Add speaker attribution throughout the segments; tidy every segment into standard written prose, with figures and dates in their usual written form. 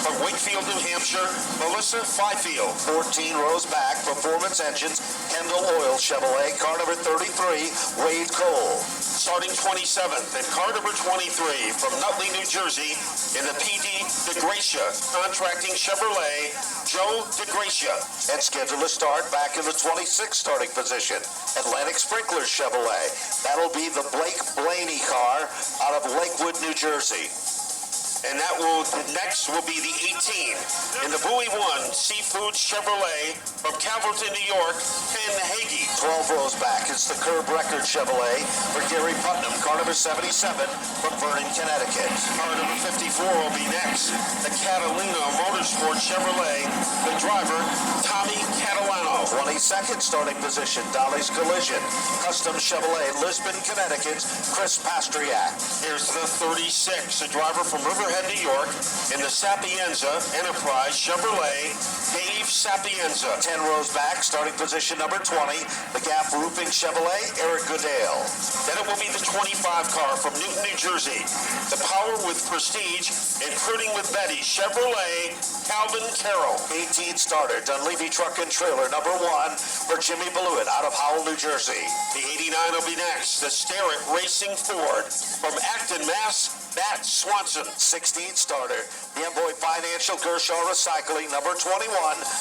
Speaker 1: From Wakefield, New Hampshire, Melissa Fifield.
Speaker 2: 14 rows back, Performance Engines, Kendall Oil Chevrolet, car number 33, Wade Cole.
Speaker 1: Starting 27th and car number 23 from Nutley, New Jersey, in the PD DeGracia Contracting Chevrolet, Joe DeGracia.
Speaker 2: And scheduled to start back in the 26th starting position, Atlantic Sprinklers Chevrolet. That'll be the Blake Blaney car out of Lakewood, New Jersey.
Speaker 1: And next will be the 18 in the Bowie 1 Seafood Chevrolet from Calverton, New York, Ken Hagee.
Speaker 2: 12 rows back, it's the Curb Record Chevrolet for Gary Putnam, car number 77 from Vernon, Connecticut.
Speaker 1: Car number 54 will be next, the Catalina Motorsport Chevrolet, the driver, Tommy Catalano.
Speaker 2: 22nd starting position, Dolly's Collision, Custom Chevrolet, Lisbon, Connecticut, Chris Pastriak.
Speaker 1: Here's the 36, a driver from Riverhead, New York, in the Sapienza Enterprise Chevrolet, Dave Sapienza.
Speaker 2: 10 rows back, starting position number 20, the Gap Roofing Chevrolet, Eric Goodale.
Speaker 1: Then it will be the 25 car from Newton, New Jersey, the Power with Prestige and Crooning with Betty Chevrolet, Calvin Carroll.
Speaker 2: 18 starter, Dunleavy Truck and Trailer, number 1 for Jimmy Blewett out of Howell, New Jersey.
Speaker 1: The 89 will be next, the Starrett Racing Ford from Acton, Mass, Matt Swanson.
Speaker 2: 16 starter, the Amboy Financial Gershaw Recycling, number 21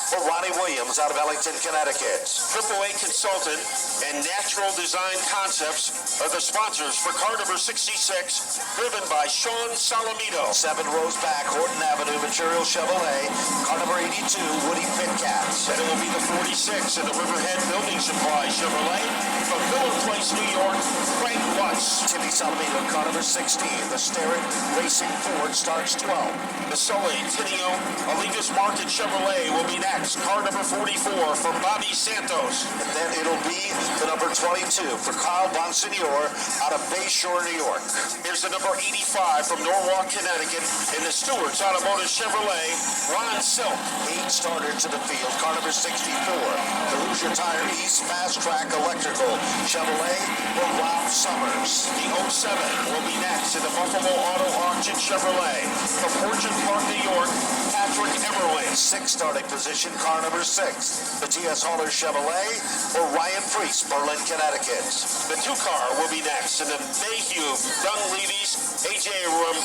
Speaker 2: for Ronnie Williams out of Ellington, Connecticut.
Speaker 1: AAA Consultant and Natural Design Concepts are the sponsors for car number 66, driven by Sean Salamito.
Speaker 2: 7 rows back, Horton Avenue Material Chevrolet, car number 82, Woody Pitcat.
Speaker 1: Then it will be the 46 in the Riverhead Building Supply Chevrolet from Miller Place, New York, Frank Watts.
Speaker 2: Timmy Salamito, car number 16, the Starrett Racing Ford starts 12.
Speaker 1: The Sully Tinio Alivas Market Chevrolet will be next, car number 44 from Bobby Santos.
Speaker 2: And then it'll be the number 22 for Kyle Bonsignor out of Bayshore, New York.
Speaker 1: Here's the number 85 from Norwalk, Connecticut, in the Stewart's Automotive Chevrolet, Ron Silk.
Speaker 2: 8 starter to the field, car number 64, the Hoosier Tire East Fast Track Electrical Chevrolet for Ralph Summers.
Speaker 1: The 07 will be next in the Buffalo Auto Auction Chevrolet from Orchard Park, New York, Patrick Emerling.
Speaker 2: 6 starting position, car number 6, the T.S. Haller Chevrolet for Ryan Priest, Berlin, Connecticut.
Speaker 1: The 2 car will be next in the Mayhew Dunleavy's A.J. Roman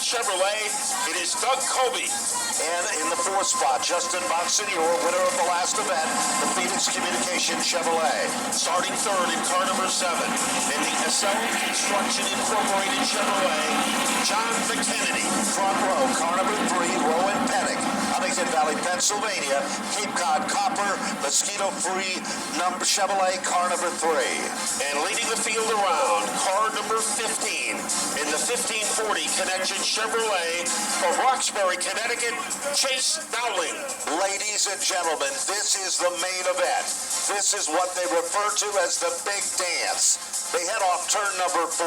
Speaker 1: Chevrolet. It is Doug Kobe.
Speaker 2: And in the 4th spot, Justin Bonsignor, winner of the last event, the Phoenix Communication Chevrolet.
Speaker 1: Starting 3rd in car number 7 in the SL Construction Incorporated Chevrolet, John McKennedy.
Speaker 2: Front row, car number 3, Rowan Pennick, Huntington Valley, Pennsylvania, Cape Cod Copper, mosquito-free Chevrolet, car number 3.
Speaker 1: And leading the field around, car number 15 in the 1540 Connection Chevrolet from Roxbury, Connecticut, Chase Dowling.
Speaker 2: Ladies and gentlemen, this is the main event. This is what they refer to as the big dance. They head off turn number 4,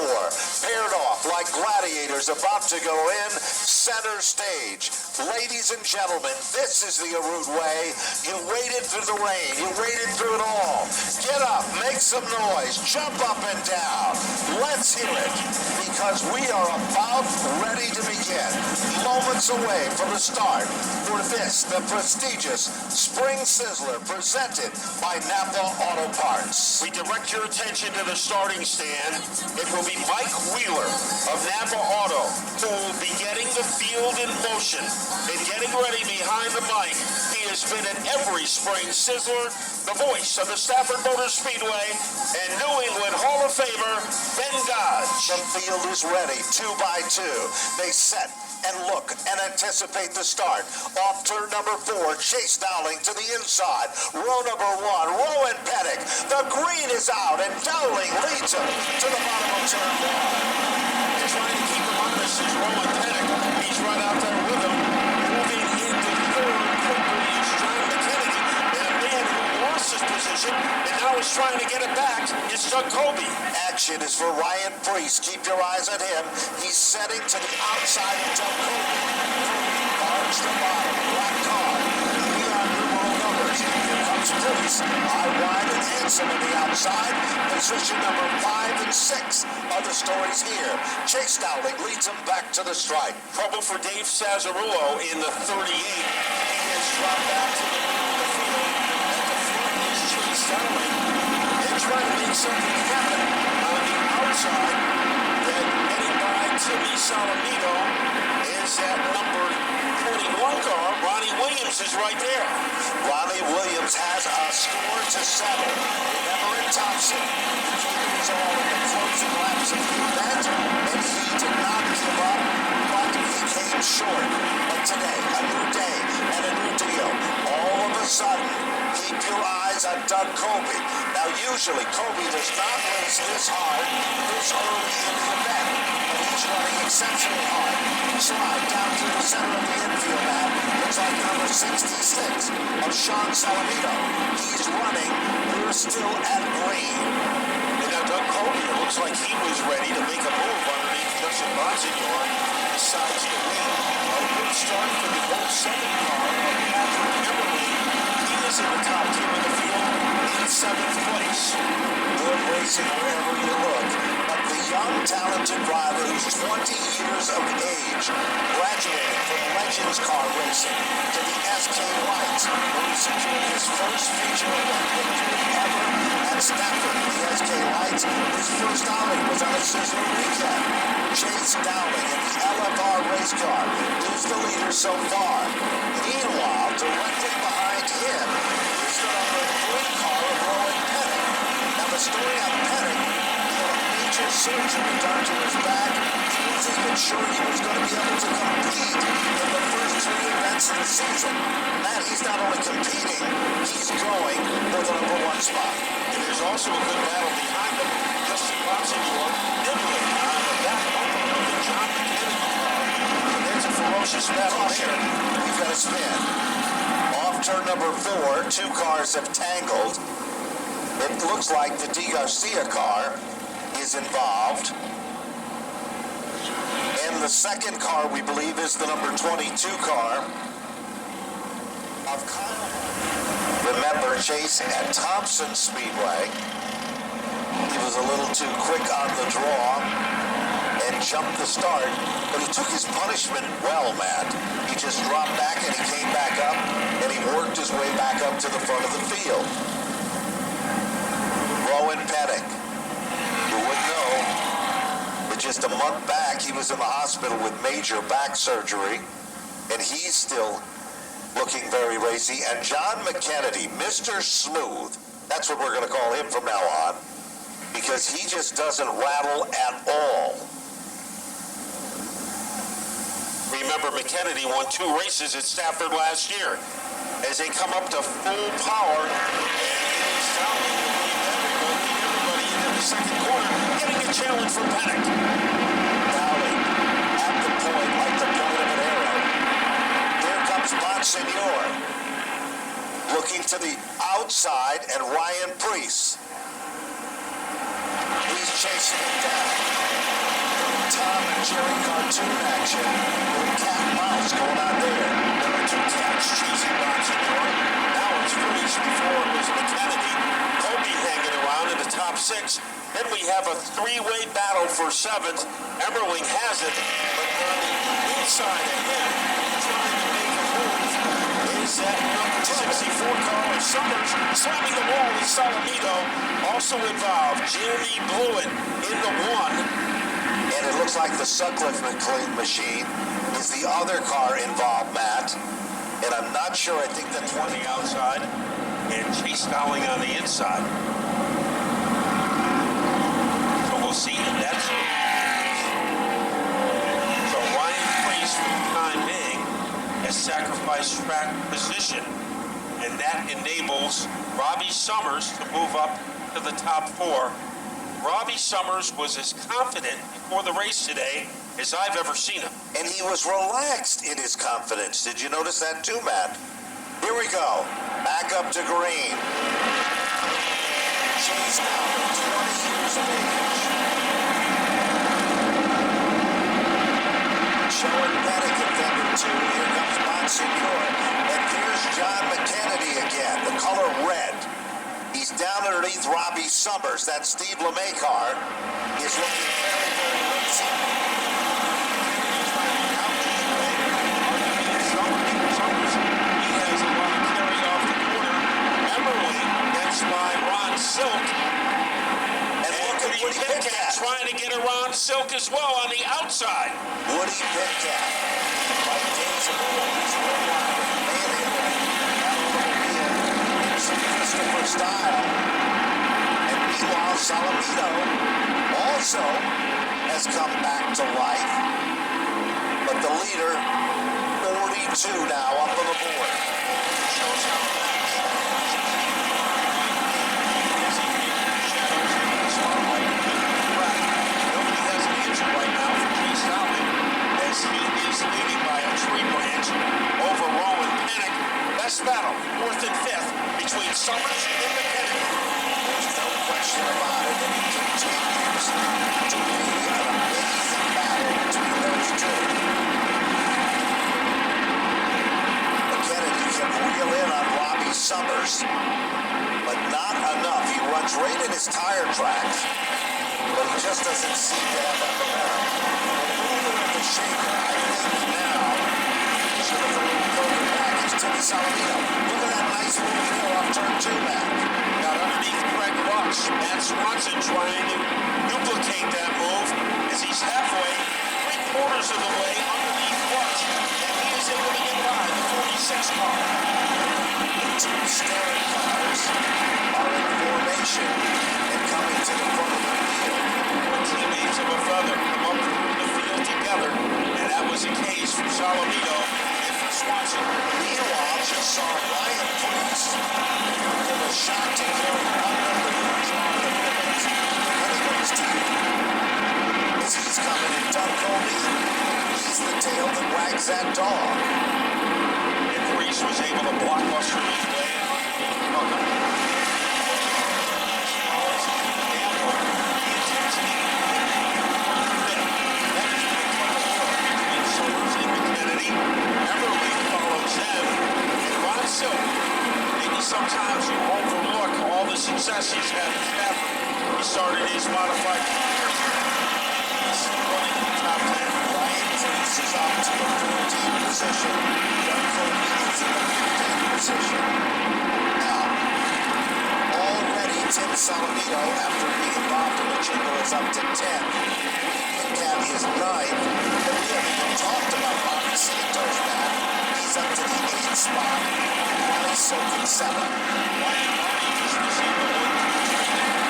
Speaker 2: paired off like gladiators about to go in, center stage. Ladies and gentlemen, this is the Arute way. You waited through the rain. You waited through it all. Get up, make some noise, jump up and down. Let's hear it, because we are about ready to begin. Moments away from the start for this, the prestigious Spring Sizzler presented by Napa Auto Parts.
Speaker 1: We direct your attention to the starting stand. It will be Mike Wheeler of Napa Auto, who will be getting the field in motion and getting ready behind the mic. He has been at every Spring Sizzler, the voice of the Stafford Speedway, and New England Hall of Famer, Ben Dodge.
Speaker 2: The field is ready, 2 by 2. They set and look and anticipate the start. Off turn number 4, Chase Dowling to the inside. Row number 1, Rowan Pennick. The green is out, and Dowling leads him to the bottom of turn 1.
Speaker 1: They're trying to keep him honest is Rowan Pennick. He's right out there with him. Moving into 3rd quickly is John McKennedy, and a man who lost his position and now is trying to get it back. It's Doug Kobe.
Speaker 2: Action is for Ryan Priest. Keep your eyes on him. He's setting to the outside of Doug Kobe. Arch the bottom, black car. Neon numeral numbers. Here comes Ryan's Priest. High, wide, and handsome on the outside. Position number 5 and 6 are the stories here. Chase Dowling leads him back to the stripe.
Speaker 1: Trouble for Dave Sazarullo in the 38. He has dropped back to the middle of the field. At the front is Chase Dowling. They're trying to make something happen on the outside. Then heading by Timmy Salamito is that number 21 car. Ronnie Williams is right there.
Speaker 2: Ronnie Williams has a score to settle. Remember in Thompson, the key was all in the closing laps of the event, and he did not give up, but he came short. But today, a new day and a new deal. All of a sudden, keep your eyes on Doug Colby. Now, usually, Colby does not race this hard this early in the event, but he's running exceptionally hard. Slide down through the center of the infield now. Looks like number 66 of Sean Salamito. He's running. We're still at green.
Speaker 1: And now Doug Colby, it looks like he was ready to make a move underneath Justin Bonsignor. Decides to win. A good start for the 07 car of Patrick Emerly. He is in the top 10 of the field in 7th place.
Speaker 2: Good racing wherever you look. But the young, talented driver who's 20 years of age, graduated from Legends car racing to the SK Lights, where he secured his first feature event victory ever at Stafford. The SK Lights, his first outing was on a sizzling weekend. Chase Dowling in the LFR race car is the leader so far. Meanwhile, directly behind him is the number 3 car of Rowan Pettit. Now the story on Pettit, he had a major surgery done to his back. He wasn't even sure he was going to be able to compete in the first 3 events of the season. Man, he's not only competing, he's going for the number 1 spot.
Speaker 1: And there's also a good battle behind him. Justin Bonsignor nibbling on the back bumper of the John McKinnon car. And there's a ferocious battle there.
Speaker 2: We've got a spin. Off turn number 4, 2 cars have tangled. It looks like the Di Garcia car is involved. And the second car, we believe, is the number 22 car of Kyle. Remember, Chase at Thompson Speedway, he was a little too quick on the draw and jumped the start, but he took his punishment well, Matt. He just dropped back and he came back up, and he worked his way back up to the front of the field. Rowan Pettit, who would know, but just a month back, he was in the hospital with major back surgery, and he's still looking very racy. And John McKennedy, Mr. Smooth, that's what we're going to call him from now on, because he just doesn't rattle at all.
Speaker 1: Remember, McKennedy won 2 races at Stafford last year. As they come up to full power, and it's down to everybody into the second corner, getting a challenge from Pettit.
Speaker 2: Dowling at the point, like the point of an arrow. Here comes Bonsignor, looking to the outside, and Ryan Priest. He's chasing him down. Tom and Jerry cartoon action. Little cat and mouse going on there.
Speaker 1: There are 2 cats chasing Bonsignor. Now it's Priest. Before it was McKennedy. Colby hanging around in the top 6. Then we have a 3-way battle for 7th. Emerling has it, but on the inside of him, trying to make a move, is that number 64 car of Summers. Slamming the wall with Salamito. Also involved, Jimmy Blewett in the 1.
Speaker 2: And it looks like the Sutcliffe McLean machine is the other car involved, Matt. And I'm not sure. I think that's
Speaker 1: On the outside, and Chase Dowling on the inside. So we'll see if that's... So Ryan Priest, for the time being, has sacrificed track position, and that enables Robbie Summers to move up to the top 4. Robbie Summers was as confident before the race today as I've ever seen him.
Speaker 2: And he was relaxed in his confidence. Did you notice that too, Matt? Here we go. Back up to green. Chase Dowling, 20 years of age. Showing Pettit at number 2. Here comes Bonsignor. And here's John McKennedy again. The color red. underneath Robbie Summers. That Steve LeMay car is looking very, very lazy.
Speaker 1: Summers, he has a lot of carry off the corner. Emerly gets by Ron Silk.
Speaker 2: And look at Woody Pitcat
Speaker 1: trying to get around Silk as well on the outside.
Speaker 2: Woody Pitcat, like days of old, he's redlining, manhandling, got a little wheel in some Christopher style. And meanwhile, Salamito also has come back to life. But the leader, 42 now up on the board.
Speaker 1: Shows how fast. Nobody has an answer right now for Chase Dowling as he is leading by a tree branch over Rowan Panic. Best battle, 4th and 5th, between Summers and McKennedy.
Speaker 2: There's no question about it, and it continues to be an amazing battle between those two. McKennedy can reel in on Robbie Summers, but not enough. He runs right in his tire tracks, but he just doesn't seem to have that momentum. A little bit of the shaker, I think now. Should have a little further back. It's Timmy Salamino. Look at that nice moving hill off turn 2, Matt.
Speaker 1: Got underneath Greg Rush. Matt Swanson trying to duplicate that move as he's halfway, 3/4 of the way underneath Rush. And he is able to get by the 46 car.
Speaker 2: The two staring cars are in formation and coming to the front of the field.
Speaker 1: Teammates of a feather come up through the field together, and that was the case for Salamito and for Swanson.
Speaker 2: Meanwhile, just saw Ryan Priest give a shot to kill one number of Jonathan team. As he's coming in, Doug Colby, he's the tail that wags that dog.
Speaker 1: And Priest was able to blockbuster his way underneath Buckham. Maybe sometimes you overlook all the success he's had at Stafford. He started his modified career. He's running in the top 10.
Speaker 2: Ryan Priest is up to the 14th position. Doug Colby is in the 15th position. Now, already Tim Salamito, after being involved in the jingle, is up to 10. Pitcat is 9th. And we haven't even talked about Bobby Santos, Matt. He's up to the 8th spot. Ronnie Silk in 7th.
Speaker 1: Ryan just received a one.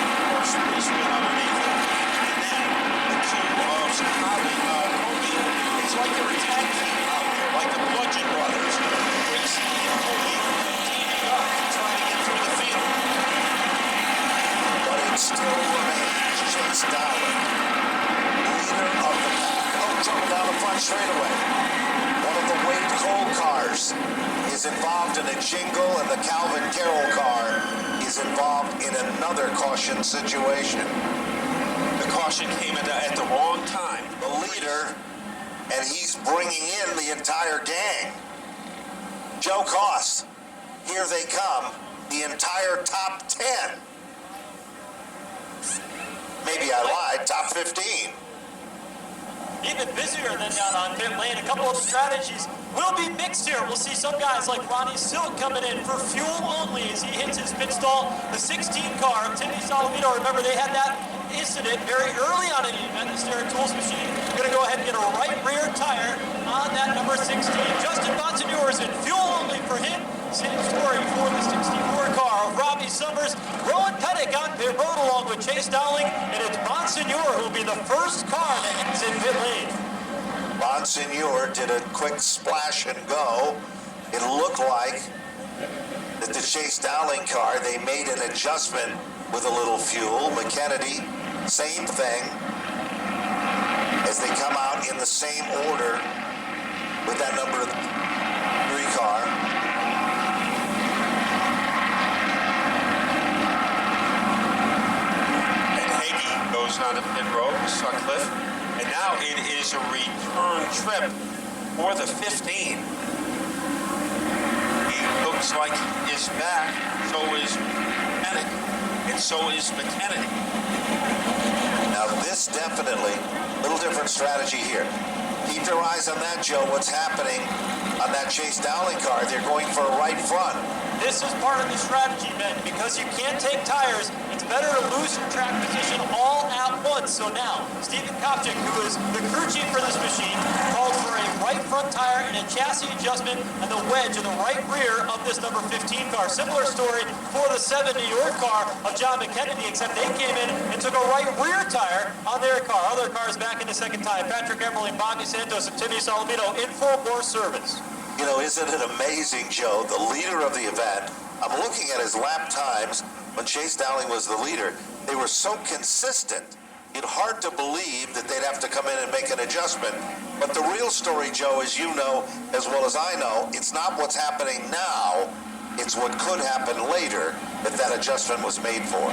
Speaker 1: Of course, Priest went underneath him. And then the two of Sahabi, Colby, it's like they're a tag team out there, like the Bludgeon Brothers. Priest and Colby teaming up, trying to get through the field.
Speaker 2: But it still remains Chase Dowling, leader of the pack. Oh, trouble down the front straightaway. One of the Wade Cole cars is involved in a jingle, and the Calvin Carroll car is involved in another caution situation.
Speaker 1: The caution came at the wrong time.
Speaker 2: The leader, and he's bringing in the entire gang. Joe Cost, here they come, the entire top 10. Maybe I lied, top 15.
Speaker 3: Even busier than down on pit lane. A couple of strategies will be mixed here. We'll see some guys like Ronnie Silk coming in for fuel only as he hits his pit stall. The 16 car of Timmy Salamino. Remember, they had that incident very early on in the event. The Stereo Tools machine going to go ahead and get a right rear tire on that number 16. Justin Bonsignor is in fuel only for him. Same story for the 64 car of Robbie Summers. Rowan Pettick on pit road along with Chase Dowling, and it's Bonsignor who will be the first car that ends in pit lane.
Speaker 2: Bonsignor did a quick splash and go. It looked like that the Chase Dowling car, they made an adjustment with a little fuel. McKennedy, same thing, as they come out in the same order with that number 3 car.
Speaker 1: Goes on to pit road, Sutcliffe, and now it is a return trip for the 15. He looks like he is back, so is Panic. And so is McKennedy.
Speaker 2: Now this definitely, a little different strategy here. Keep your eyes on that, Joe. What's happening on that Chase Dowling car? They're going for a right front.
Speaker 3: This is part of the strategy, Ben, because you can't take tires. It's better to lose your track position all at once. So now, Stephen Kopchik, who is the crew chief for this machine, called for a right front tire and a chassis adjustment and the wedge in the right rear of this number 15 car. Similar story for the 7 New York car of John McKennedy, except they came in and took a right rear tire on their car. Other cars back in the second time. Patrick Emerling, Bobby Santos, and Timmy Salamino in for more service.
Speaker 2: You know, isn't it amazing, Joe, the leader of the event? I'm looking at his lap times when Chase Dowling was the leader. They were so consistent. It's hard to believe that they'd have to come in and make an adjustment. But the real story, Joe, as you know as well as I know, it's not what's happening now. It's what could happen later if that adjustment was made for.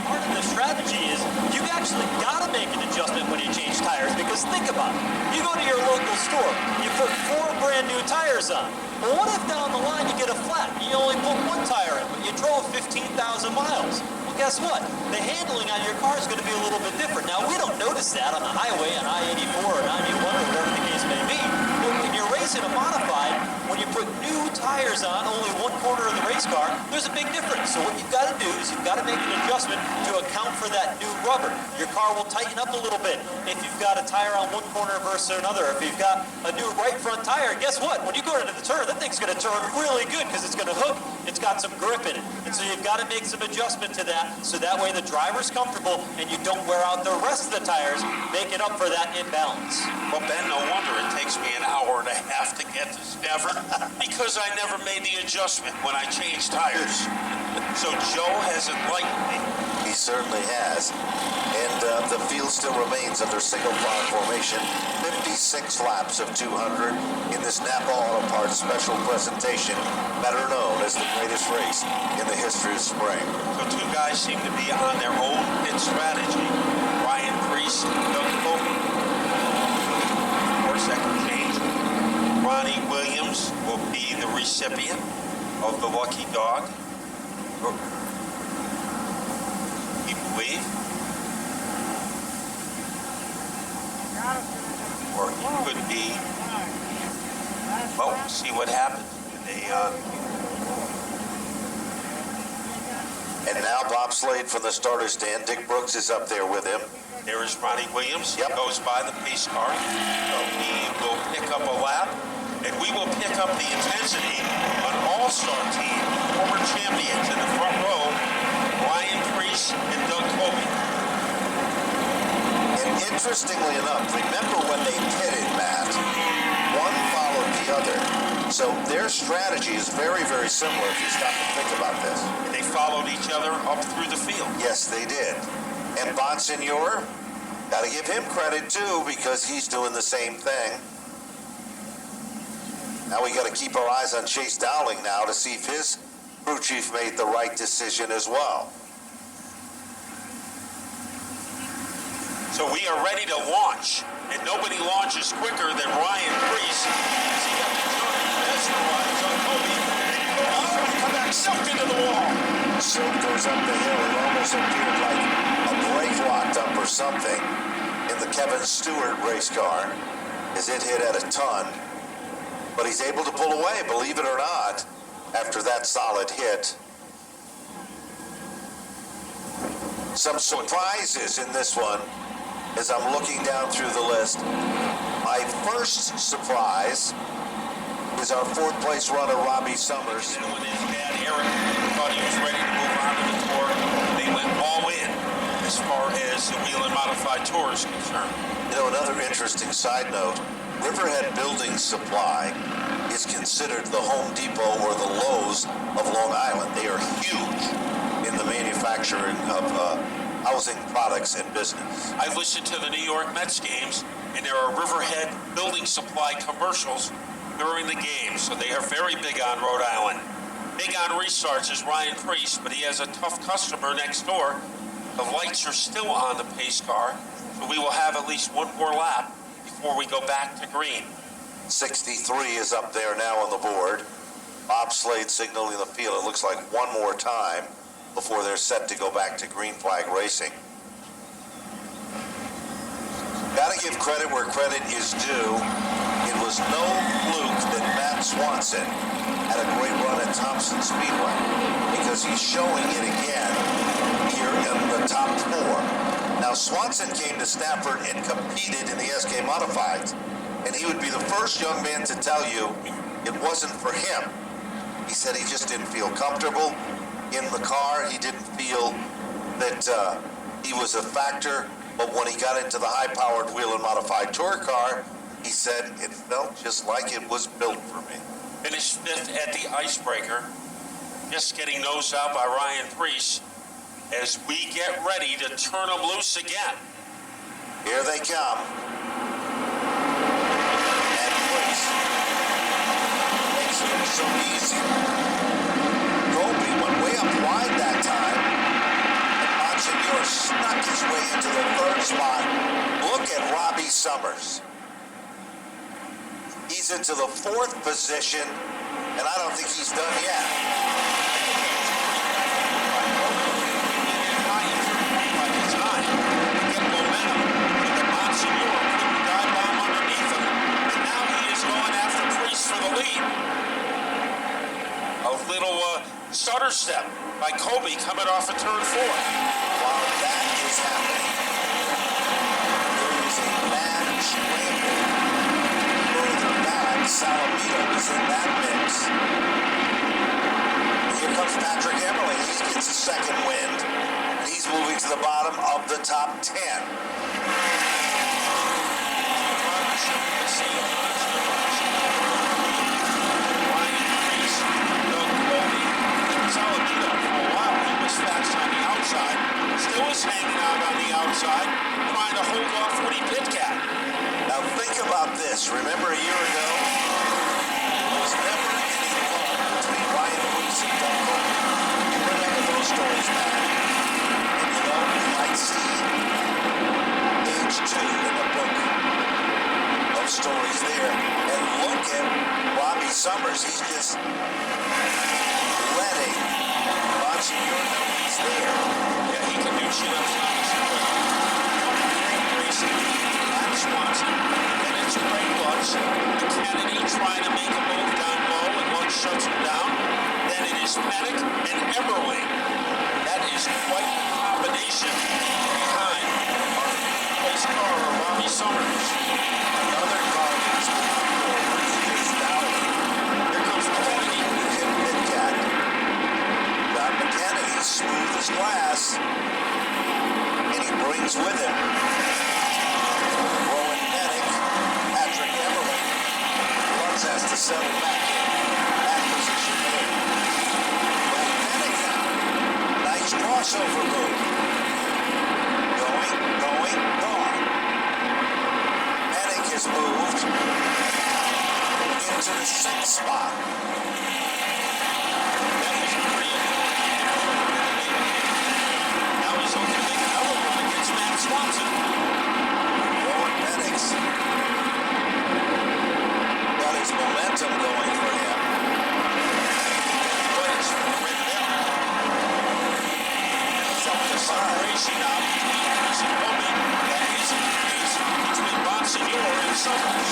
Speaker 3: Part of the strategy is you've actually got to make an adjustment when you change tires, because think about it. You go to your local store, you put 4 brand new tires on. Well, what if down the line you get a flat? You only put 1 tire in, but you drove 15,000 miles. Well, guess what? The handling on your car is going to be a little bit different. Now, we don't notice that on the highway on I-84 or 91 or whatever the case may be. But when you're racing a modified, when you put new tires on only 1 corner of the race car, there's a big difference. So what you've got to do is you've got to make an adjustment to account for that new rubber. Your car will tighten up a little bit if you've got a tire on 1 corner versus another. If you've got a new right front tire, guess what? When you go into the turn, that thing's going to turn really good because it's going to hook. It's got some grip in it. And so you've got to make some adjustment to that so that way the driver's comfortable and you don't wear out the rest of the tires, making up for that imbalance.
Speaker 1: Well, Ben, no wonder it takes me an hour and a half to get to Stafford because I never made the adjustment when I changed tires. So Joe has enlightened me.
Speaker 2: He certainly has. And the field still remains under single file formation. 56 laps of 200 in this Napa Auto Parts special presentation, better known as the greatest race in the history of spring.
Speaker 1: So 2 guys seem to be on their own pit strategy. Ryan Preece and Doug Cope. Of course, that can change. Ronnie Williams will be the recipient of the lucky dog. You believe? Or he could be. Well, we'll see what happens.
Speaker 2: And now bobsleighed from the starter stand. Dick Brooks is up there with him.
Speaker 1: There is Ronnie Williams.
Speaker 2: Yep.
Speaker 1: He goes by the pace car. So he will pick up a lap, and we will pick up the intensity on all-star team, former champions in the front row, Ryan Preece and Doug Coby.
Speaker 2: And interestingly enough, remember when they pitted, Matt, one followed the other. So their strategy is very, very similar if you stop and think about this.
Speaker 1: And they followed each other up through the field.
Speaker 2: Yes, they did. And Bonsignor, got to give him credit too, because he's doing the same thing. Now we got to keep our eyes on Chase Dowling now to see if his crew chief made the right decision as well.
Speaker 1: So we are ready to launch, and nobody launches quicker than Ryan Preece. He got the joint mesmerized on Coby. Coby's going to come back sucked into the wall.
Speaker 2: Silk goes up the hill. It almost appeared like a brake locked up or something in the Kevin Stewart race car as it hit at a ton. But he's able to pull away, believe it or not, after that solid hit. Some surprises in this one as I'm looking down through the list. My first surprise is our 4th place runner, Robbie Summers.
Speaker 1: And when his dad, Eric, thought he was ready to move on to the tour, they went all in as far as the whelen modified tour is concerned.
Speaker 2: You know, another interesting side note, Riverhead Building Supply is considered the Home Depot or the Lowe's of Long Island. They are huge in the manufacturing of housing products and business.
Speaker 1: I've listened to the New York Mets games, and there are Riverhead Building Supply commercials during the game, so they are very big on Rhode Island. Big on restarts is Ryan Preece, but he has a tough customer next door. The lights are still on the pace car, so we will have at least one more lap before we go back to green.
Speaker 2: 63 is up there now on the board. Bobsled signaling the field. It looks like one more time. before they're set to go back to green flag racing. Gotta give credit where credit is due. It was no fluke that Matt Swanson had a great run at Thompson Speedway, because he's showing it again here in the top four. Now, Swanson came to Stafford and competed in the SK Modifieds, and he would be the first young man to tell you it wasn't for him. He said he just didn't feel comfortable in the car. He didn't feel that he was a factor. But when he got into the high-powered wheel-and modified tour car, he said it felt just like it was built for me.
Speaker 1: Finished fifth at the Icebreaker, just getting nosed out by Ryan Preece as we get ready to turn them loose again.
Speaker 2: Here they come. And Preece makes it look so easy. Colby went way up wide that time. Monsignor snuck his way into the third spot. Look at Robbie Summers. He's into the fourth position, and I don't think he's done yet.
Speaker 1: Get momentum, but the Monsignor couldn't dive bomb underneath him, and now he is going after Preece for the lead. A little stutter step by Colby coming off of turn four.
Speaker 2: While that is happening, there is a mad scramble further back. Salamito is in that mix. Here comes Patrick Emerling. He gets a second wind. He's moving to the bottom of the top 10.
Speaker 1: Fast on the outside, still is hanging out on the outside, trying to hold off Woody Pitcat.
Speaker 2: Now think about this. Remember a year ago, there was never any luck between Ryan Preece and Doug Colby. Remember those stories, man. And you know, you might see page 2 in the book of stories there. And look at Robbie Summers. He's just letting Monsignor know he's there.
Speaker 1: Yeah, he can do chin-ups on his foot. Great racing, Matt Swanson, and it's Greg Lutz, the Kennedy trying to make a move down low, and Lutz shuts him down. Then it is Panic and Emerling. That is quite the combination behind our place car, Robbie Summers.
Speaker 2: Another car that's moving forward is Dowling.
Speaker 1: Here comes Kennedy.
Speaker 2: Jim Pitcat. Don McKennedy, smooth as glass, and he brings with him Rowan Pennick, Patrick Emerling. Lutz has to settle back in that position there. Rowan Pennick now. Nice crossover move. Going. Pennick has moved into the 6th spot.
Speaker 1: Swanson.
Speaker 2: Rowan Pennick's got his momentum going for him.
Speaker 1: But it's written down. The separation now between Preece and Colby, that isn't the case between Monsignor and Summers.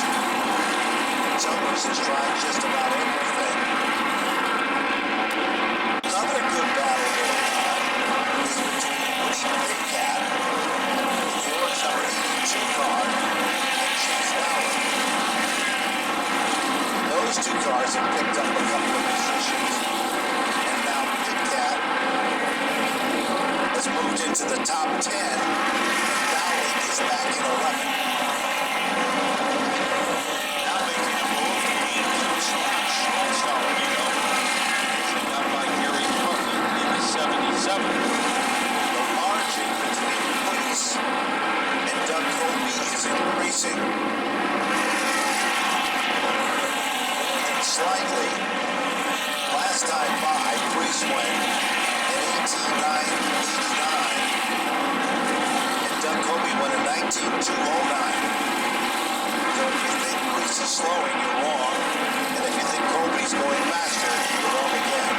Speaker 2: Summers has tried just about everything. Another good battle going on is between Woody Pitcat, York's number 82 car, and Chase Lowry. Those two cars have picked up a couple of positions, and now Pitcat has moved into the top 10, and Dowling is back in 11.
Speaker 1: Now making a move into Sean Salamito. Set up by Gary Buckland in the 77.
Speaker 2: The margin between Preece and Doug Colby is increasing. And slightly. Last time by, Preece went at 18.989. And Doug Colby went at 19.209. So if you think Preece is slowing, you're wrong. And if you think Colby's going faster, you're wrong again.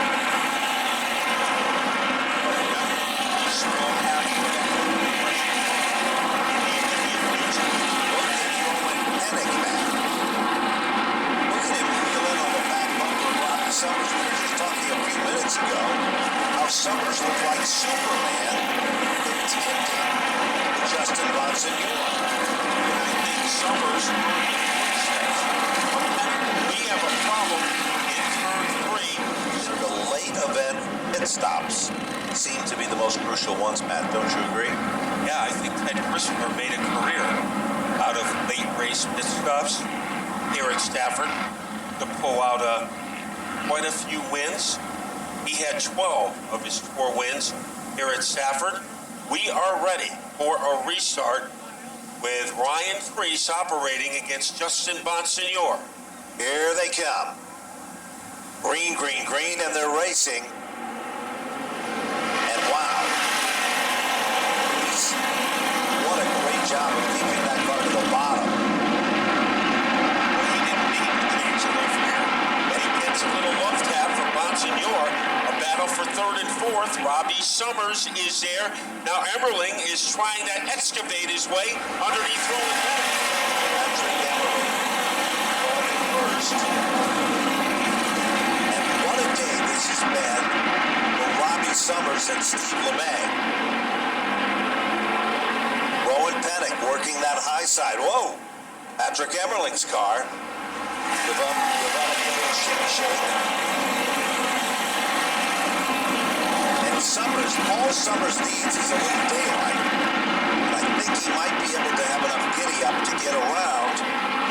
Speaker 2: Summers looked like Superman intending Justin Bonsignor.
Speaker 1: And I think Summers we have a problem in turn 3.
Speaker 2: So the late event pit stops seem to be the most crucial ones, Matt. Don't you agree?
Speaker 1: Yeah, I think Ted Christopher made a career out of late race pit stops here at Stafford to pull out quite a few wins. He had 12 of his 4 wins here at Stafford. We are ready for a restart with Ryan Preece operating against Justin Bonsignor.
Speaker 2: Here they come. Green, green, green, and they're racing. And wow. What a great job of keeping that car to the bottom.
Speaker 1: Well, he didn't need to change the lift here. And he gets a little love tap from Bonsignor. A battle for 3rd and 4th. Robbie Summers is there. Now Emmerling is trying to excavate his way underneath Rowan Pettit.
Speaker 2: Patrick Emmerling going first. And what a day this has been for Robbie Summers and Steve LeMay. Rowan Pettit working that high side. Whoa! Patrick Emmerling's car. Give up a little shake. And Summers, all Summers needs is a little daylight. And I think he might be able to have enough giddy up to get around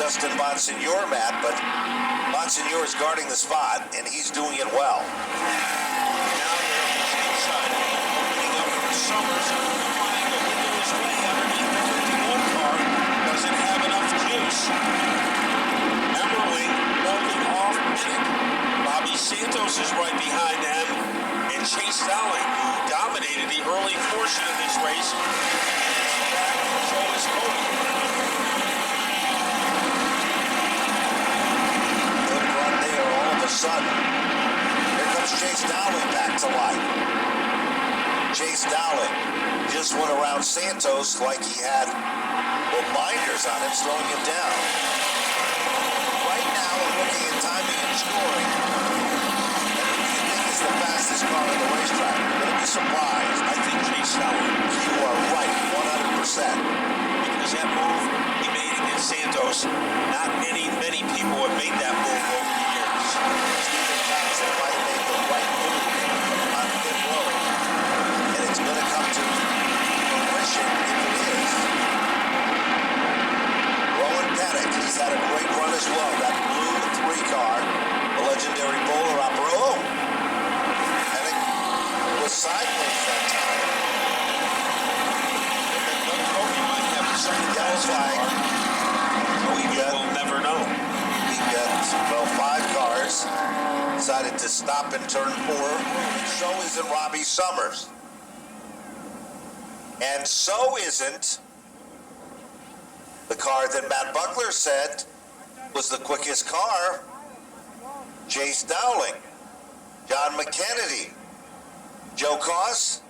Speaker 2: Justin Bonsignor, Matt, but Bonsignor is guarding the spot, and he's doing it well.
Speaker 1: Now they're inside, opening up for Summers, trying to wiggle his way underneath the 51 car. Doesn't have enough juice. Emmerling holding off Pettit. Bobby Santos is right behind them. And Chase Dowling, who dominated the early portion of this race, so is Cody.
Speaker 2: Good run there all of a sudden. Here comes Chase Dowling back to life. Chase Dowling just went around Santos like he had blinders on him, slowing him down. Right now, we're looking at timing and scoring. And who do you think is the fastest car on the racetrack? You're going to be surprised.
Speaker 1: I think Chase Dowling.
Speaker 2: You are right, 100%.
Speaker 1: Because that move he made against Santos, not many people have made that move over the years.
Speaker 2: Stephen Johnson might have made the right move on pit road, and it's going to come to fruition if it is. Rowan Pettit, he's had a great run as well. That blue 3 car, the legendary bowler operator. Oh, Pettit was sideways that time.
Speaker 1: Cody might have the second
Speaker 2: Yellow flag.
Speaker 1: We will never know.
Speaker 2: He got, well, 5 cars. Decided to stop in turn 4. So isn't Robbie Summers. And so isn't the car that Matt Buckler said was the quickest car. Chase Dowling, John McKennedy, Joe Koss.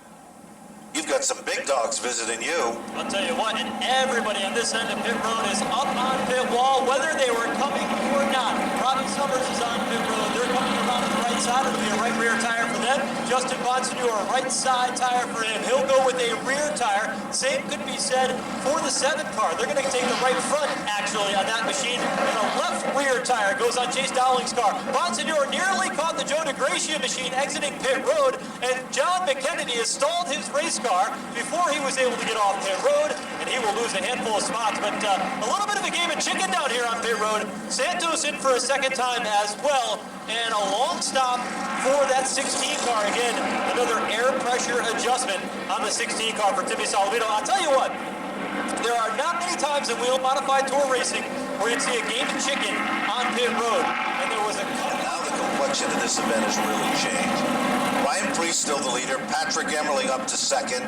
Speaker 2: You've got some big dogs visiting you.
Speaker 3: I'll tell you what, and everybody on this end of pit road is up on pit wall, whether they were coming or not. Robbie Summers is on pit road. They're coming around to the right side. It'll be a right rear tire for them. Justin Bonsignor, a right side tire for him. He'll go with a rear tire. Same could be said for the 7th car. They're going to take the right front, actually, on that machine. And a left rear tire goes on Chase Dowling's car. Bonsignor nearly caught the Joe DeGracia machine exiting pit road, and John McKennedy has stalled his race car before he was able to get off pit road, and he will lose a handful of spots. But a little bit of a game of chicken down here on pit road. Santos in for a second time as well, and a long stop for that 16 car. Again, another air pressure adjustment on the 16 car for Timmy Salavino. I'll tell you what, there are not many times in wheel modified tour racing where you'd see a game of chicken on pit road, and there was a
Speaker 2: Now the complexion of this event has really changed. Ryan Preece still the leader. Patrick Emmerling up to 2nd.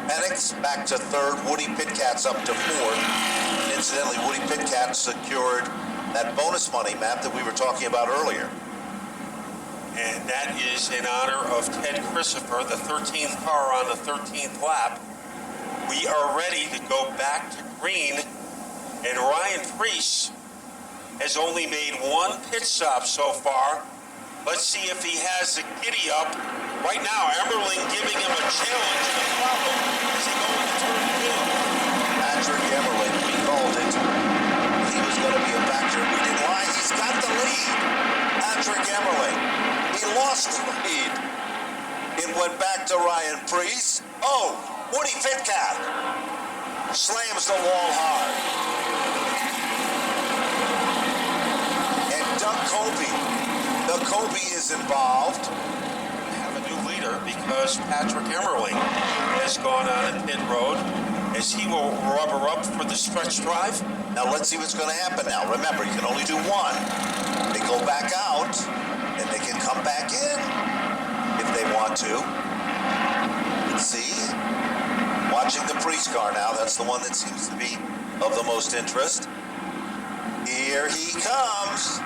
Speaker 2: Penix back to 3rd. Woody Pitcats up to 4th. And incidentally, Woody Pitcats secured that bonus money, Matt, that we were talking about earlier.
Speaker 1: And that is in honor of Ted Christopher, the 13th car on the 13th lap. We are ready to go back to green, and Ryan Preece has only made 1 pit stop so far Let's see if he has the giddy up. Right now, Emerling giving him a challenge and a problem as he goes to turn two.
Speaker 2: Patrick Emerling, we called it. He was going to be a factor. We didn't lie. He's got the lead. Patrick Emerling. He lost the lead. It went back to Ryan Preece. Oh, Woody Fitcat slams the wall hard. And Doug Kobe is involved.
Speaker 1: Have a new leader because Patrick Emerling has gone on in pit road as he will rubber up for the stretch drive.
Speaker 2: Now let's see what's going to happen now. Remember, you can only do one. They go back out, and they can come back in if they want to. Let's see. Watching the Preece car now. That's the one that seems to be of the most interest. Here he comes.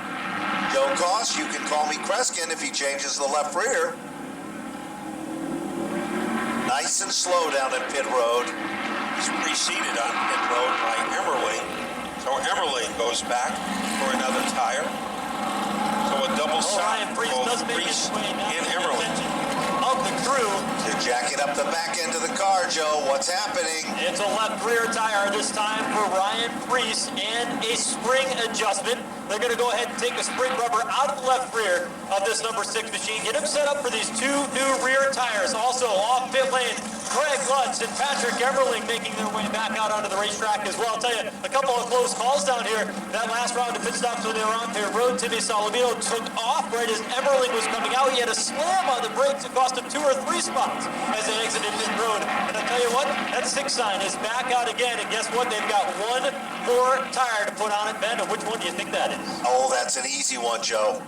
Speaker 2: Joe Koss, you can call me Kreskin if he changes the left rear. Nice and slow down at pit road.
Speaker 1: He's preceded on pit road by Emerling. So Emerling goes back for another tire. So a double stop.
Speaker 3: Ryan Preece
Speaker 1: both
Speaker 3: does make
Speaker 1: Preece
Speaker 3: his way now
Speaker 1: and
Speaker 3: to the
Speaker 1: Emerling.
Speaker 3: attention of the crew.
Speaker 2: They're jacking up the back end of the car, Joe. What's happening?
Speaker 3: It's a left rear tire this time for Ryan Preece and a spring adjustment. They're going to go ahead and take the spring rubber out of the left rear of this number 6 machine. Get him set up for these two new rear tires. Also off pit lane, Greg Lutz and Patrick Emerling making their way back out onto the racetrack as well. I'll tell you, a couple of close calls down here. That last round of pit stops when they were on pit road, Timmy Salamino took off right as Emerling was coming out. He had a slam on the brakes. It cost him 2 or 3 spots as they exited pit road. And I'll tell you what, that 6 sign is back out again. And guess what? They've got one more tire to put on it, Ben. And which one do you think that is?
Speaker 2: Oh, that's an easy one, Joe.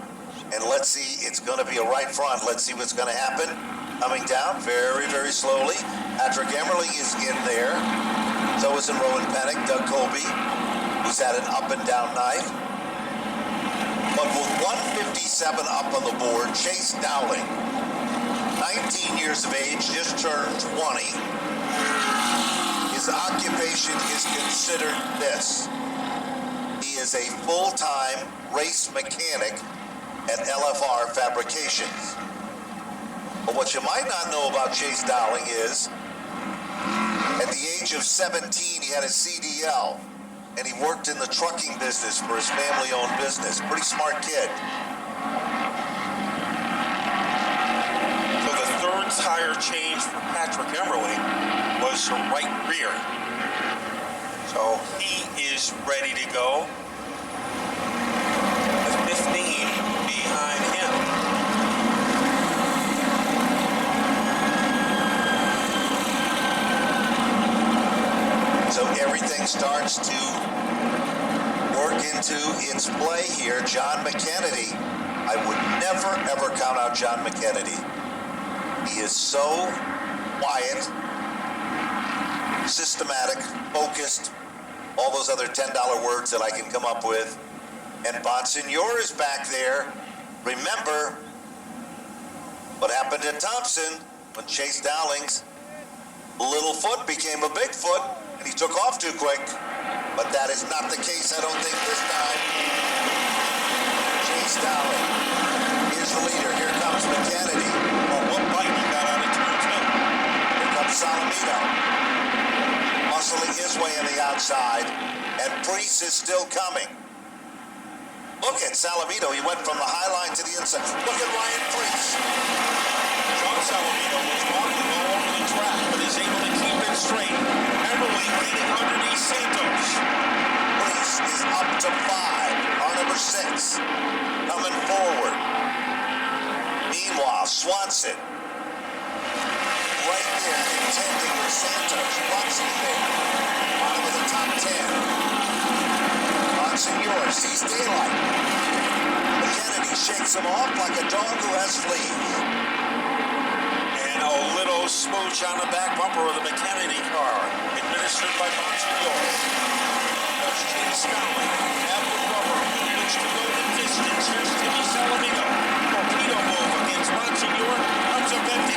Speaker 2: And let's see, it's going to be a right front. Let's see what's going to happen. Coming down very, very slowly. Patrick Emerling is in there. So is Rowan Pennick, Doug Kobe, who's had an up and down night. But with 157 up on the board, Chase Dowling, 19 years of age, just turned 20. His occupation is considered this. He is a full-time race mechanic at LFR Fabrications. But what you might not know about Chase Dowling is, at the age of 17, he had a CDL, and he worked in the trucking business for his family-owned business. Pretty smart kid.
Speaker 1: So the third tire change for Patrick Emerling was to right rear. So he is ready to go. With 15 behind him.
Speaker 2: So everything starts to work into its play here. John McKennedy. I would never, ever count out John McKennedy. He is so quiet, systematic, focused, all those other $10 words that I can come up with. And Bonsignor is back there. Remember what happened at Thompson when Chase Dowling's little foot became a big foot and he took off too quick. But that is not the case, I don't think, this time. Chase Dowling is the leader. Here comes McKennedy.
Speaker 1: Oh, what bite he got out of turn two.
Speaker 2: Here comes Salamino. Muscling his way on the outside. And Preece is still coming. Look at Salamino. He went from the high line to the inside. Look at Ryan Preece.
Speaker 1: John Salamino was walking all over the track, but is able to keep it straight. Emerling leading underneath Santos.
Speaker 2: Preece is up to 5. Car number 6 coming forward. Meanwhile, Swanson right there contending with Santos. Watson there. Bottom of the top 10. Monsignor sees daylight. Kennedy shakes him off like a dog who has fleas.
Speaker 1: And a little smooch on the back bumper of the McKennedy car, administered by Monsignor. Does Chase Dowling have the rubber, which to go the distance? Here's Timmy Salamino. Torpedo move against Monsignor. Comes up empty.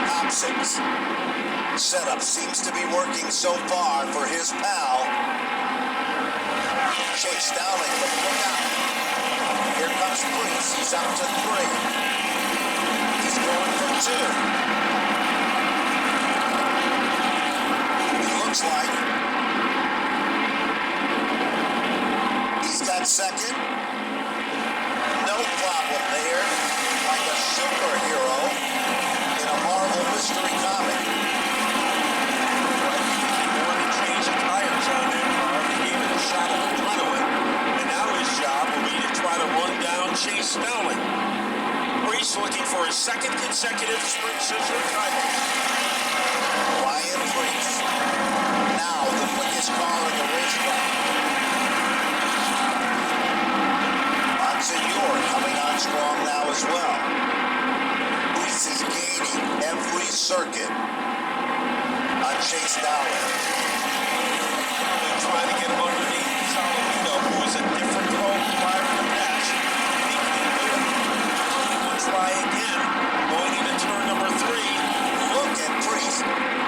Speaker 2: Top 6. Setup seems to be working so far for his pal. Chase Dowling, but look out. Here comes Priest. He's up to 3. He's going for 2. He looks like he's got second. No problem there. Like a superhero in a Marvel mystery comic.
Speaker 1: Going to change the tires on that car. He gave it a shot of adrenaline. And now his job will be to try to run down Chase Dowling. Priest looking for his second consecutive sprint scissor title.
Speaker 2: Ryan Priest. Now the quickest car in the racetrack. Monsignor coming on strong now as well. Priest is gaining every circuit on Chase Dowling.
Speaker 1: Trying to get him underneath Solomino, who is a different road prior to the pass. He can't do it. Try again, going into turn number 3.
Speaker 2: Look at Priest.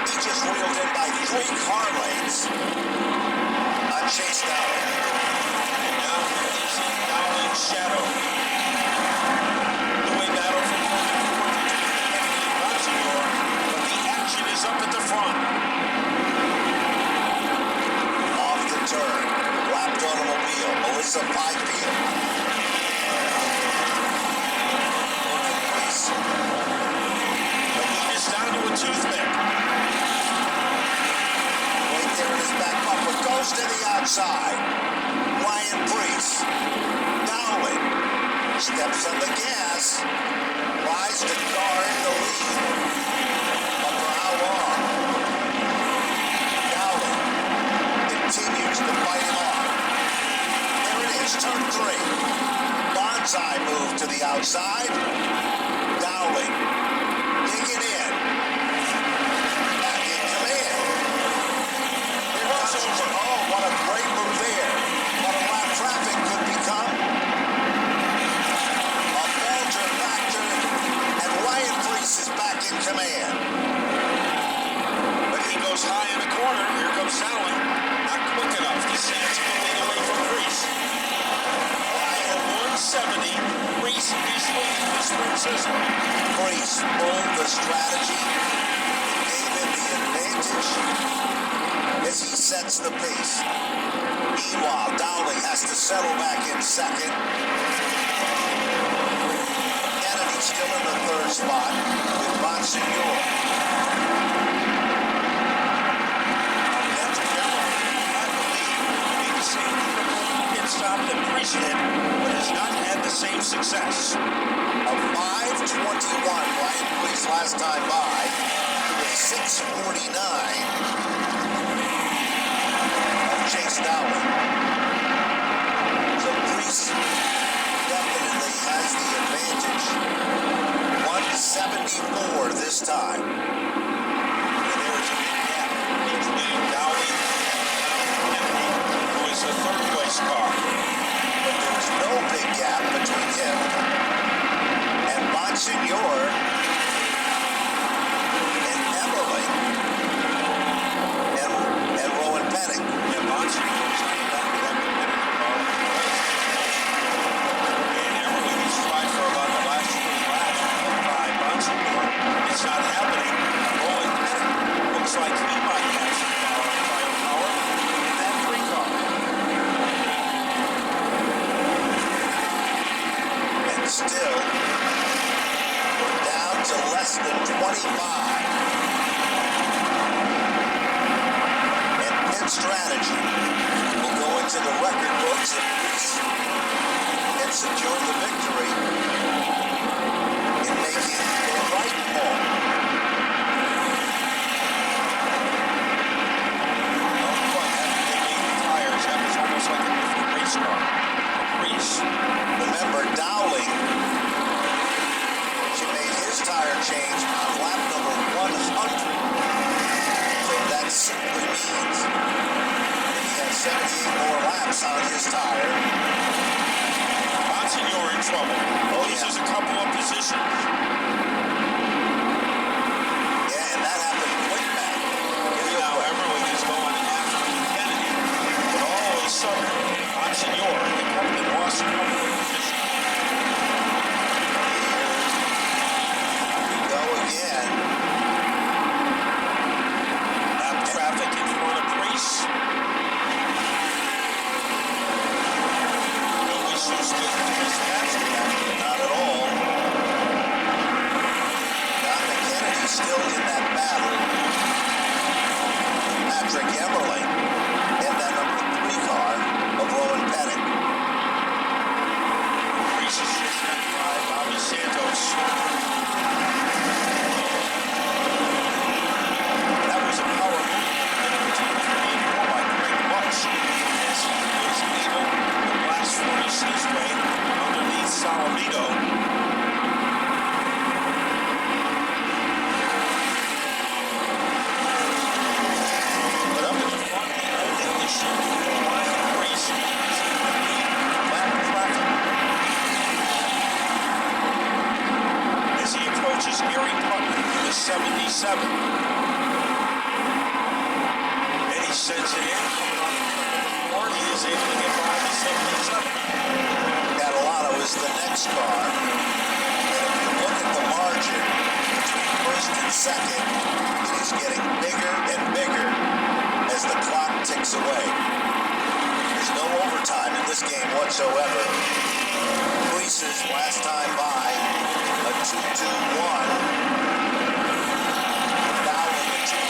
Speaker 2: He just reeled in by 3 car lengths on Chase Dowling.
Speaker 1: And now he's in Dowling's shadow. The way battle from Monsignor, but the action is up at the front.
Speaker 2: Off the turn. Wrapped automobile. Melissa Pipefield. Look at Priest.
Speaker 1: The lead is down to a toothpick.
Speaker 2: Right there in his back bumper. Goes to the outside. Ryan Priest. Dowling. Steps on the gas. Buys the car in the lead. But for how long? Dowling continues to fight him off. There it is, turn 3. Bonsai move to the outside. Dowling digging in. Back in command. Here comes over. Oh, what a great move there. What a lap traffic could become. A falter factor, and Ryan Priest is back in command.
Speaker 1: But he goes high in the corner. Here comes Dowling. Not quick enough to snatch the lead away from Priest. At 170, Priest is leading the sprint system.
Speaker 2: Priest pulled the strategy and gave him the advantage as he sets the pace. Meanwhile, Dowling has to settle back in second. Kennedy still in the 3rd spot with Monsignor.
Speaker 1: Stop that Priest did, but has not had the same success.
Speaker 2: A 5:21 Ryan Priest last time by to a 6:49 of Chase Dowling. So Priest definitely has the advantage. 174 this time.
Speaker 1: And there is a big gap between Dowling and Kennedy, who is the 3rd place car.
Speaker 2: But there's no big gap between him and Monsignor and Emmerling and Rowan Pennick.
Speaker 1: Yeah, Monsignor is getting back to that competitive car. And Everly has tried for about the last 3 laps by Monsignor. It's not happening. Rowan Pennick looks like he might have some firepower in that 3 car.
Speaker 2: Still, we're down to less than 25. And pit strategy will go into the record books if Priest can secure the victory in making the right call.
Speaker 1: Tires, that was almost like a different race car. Priest.
Speaker 2: Remember, Dowling, she made his tire change on lap number 100. So that simply means that he has 78 more laps on his tire.
Speaker 1: Monsignor in trouble.
Speaker 2: Oh,
Speaker 1: Loses
Speaker 2: yeah.
Speaker 1: a couple of positions.
Speaker 2: Yeah, and that happened quick back.
Speaker 1: Now Everly is going after Kennedy. But all of a sudden, Monsignor, the captain, lost a couple of positions. to 77. And he sends it in. Coming off the 4, he is able to get by to 77.
Speaker 2: Catalano is the next car. And if you look at the margin between first and second, it is getting bigger and bigger as the clock ticks away. There's no overtime in this game whatsoever. Reese's last time by a 2-2-1. Dowling a 2-19.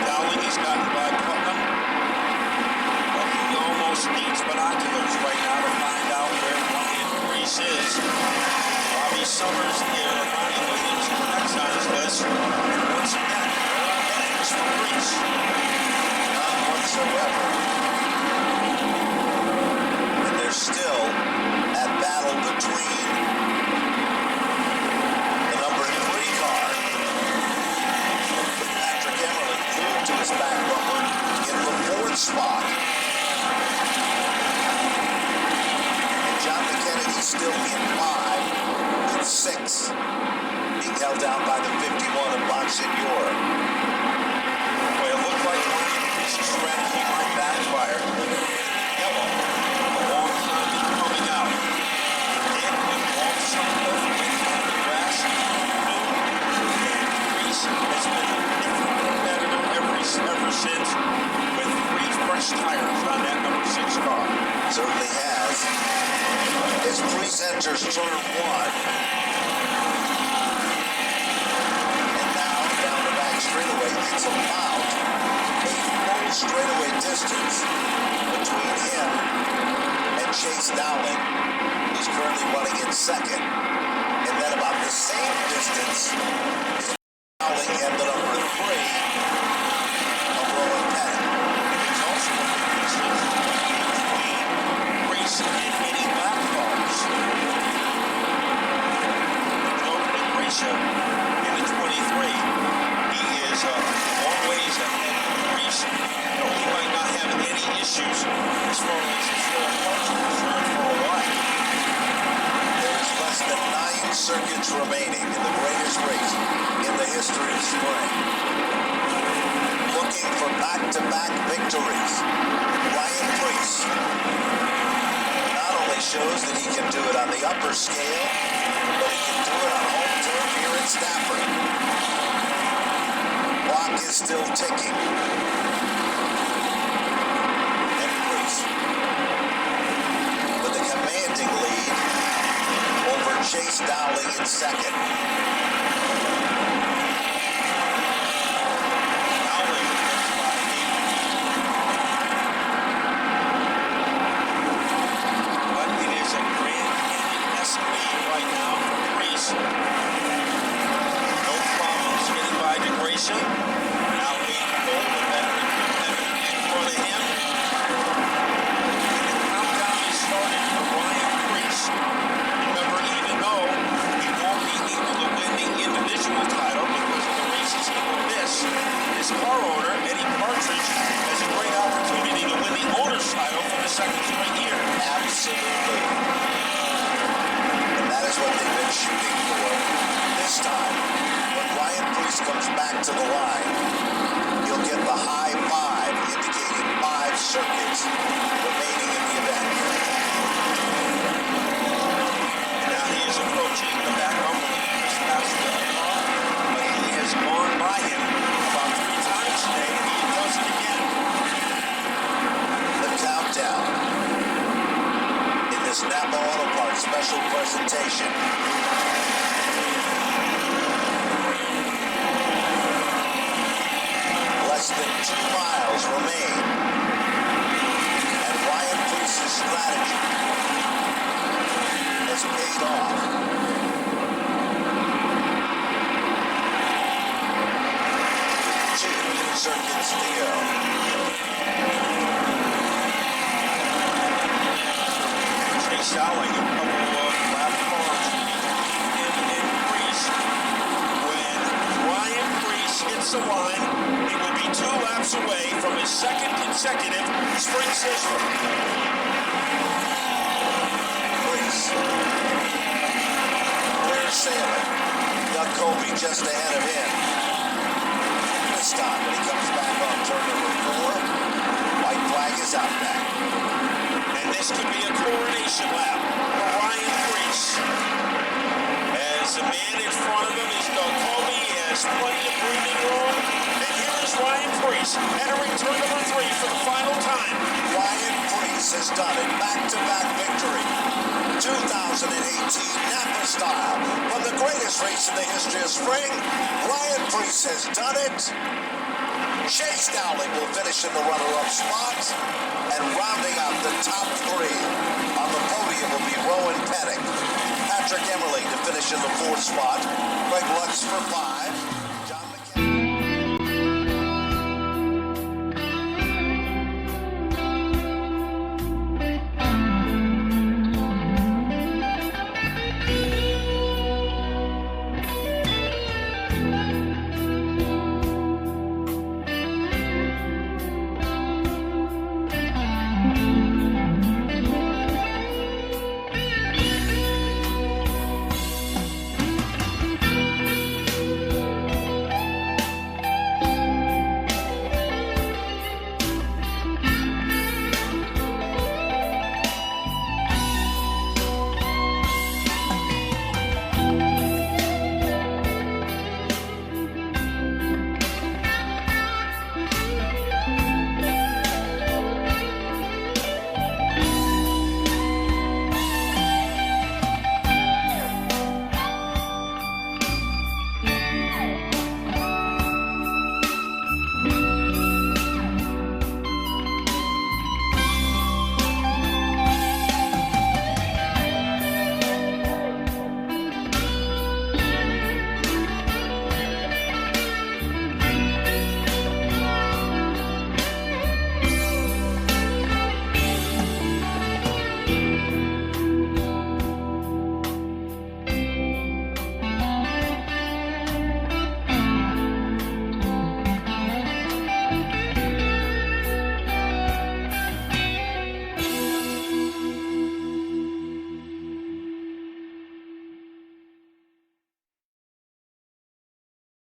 Speaker 1: Dowling is gotten by Putnam. But he almost needs binoculars right now to find out where Ryan Reese is. Bobby Summers here, Ronnie Williams is next on his list. And once again, no headings for Reese.
Speaker 2: None whatsoever. And there's still that battle between the number 3 car with Patrick Emerling glued to his back bumper in the 4th spot. And John McKennedy still in 5 with 6. Being held down by the 51 of Bonsignor.
Speaker 1: Boy, it looked like Ryan Reese's strategy might backfire. Yellow, a long time is coming out. And with long sunlight on the grass, Reese has been a different competitor ever since, with 3 fresh tires on that number 6 car.
Speaker 2: Certainly has. As Priest enters turn 1. And now down the back straightaway, it's about a full straightaway distance between him and Chase Dowling, who's currently running in 2nd. And then about the same distance is Dowling and the number 3 of Rowan Pettit.
Speaker 1: There's also a distance between Reese and any lap cars. Logan Grisha in the 23. He is a long ways ahead of Reese. No, he might not have any issues as far as his parts are concerned for a while.
Speaker 2: There's less than 9 circuits remaining in the greatest race in the history of spring. Looking for back-to-back victories, Ryan Preece not only shows that he can do it on the upper scale, but he can do it on home turf here in Stafford. Clock is still ticking. And Preece with a commanding lead over Chase Dowling in 2nd.
Speaker 1: Dowling is by 8. But it is a Grand Canyon-esque lead right now for Reese. No problems getting by DeGracia. Now Lee Cole, the veteran competitor, in front of him. And the countdown is started for Ryan Reese. Remember, even though he won't be able to win the individual title because of the races he will miss, his car owner, Eddie Partridge, has a great opportunity to win the owner's title for the 2nd straight year.
Speaker 2: Absolutely. And that is what they've been shooting for. This time, when Ryan Preece comes back to the line, he'll get the high 5, indicating 5 circuits remaining in the event.
Speaker 1: And now he is approaching the back rumble just past the car, but he has gone by him about 3 times today, and he does it again.
Speaker 2: The countdown in this Napa Auto Parts special presentation. Less than 2 miles remain. And Ryan Preece's strategy has paid off. With 2 circuits to go.
Speaker 1: Chase Dowling, a couple of lap cars in Reese. When Ryan Reese hits the line, he will be 2 laps away from his 2nd consecutive sprint system.
Speaker 2: Preece Jacoby just ahead of him. This time when he comes back on turn number 4, white flag is out back.
Speaker 1: And this could be a coronation lap for Ryan Preece. As the man in front of him is Jacoby, he has plenty of breathing room. And here is Ryan Preece entering turn number 3 for the final time.
Speaker 2: Ryan Preece has done it. Back-to-back victory. 2018 Napa style. From the greatest race in the history of spring, Ryan Preece has done it. Chase Dowling will finish in the runner-up spot. And rounding out the top 3 on the podium will be Rowan Pettick. Patrick Emerling to finish in the 4th spot. Greg Lux for 5.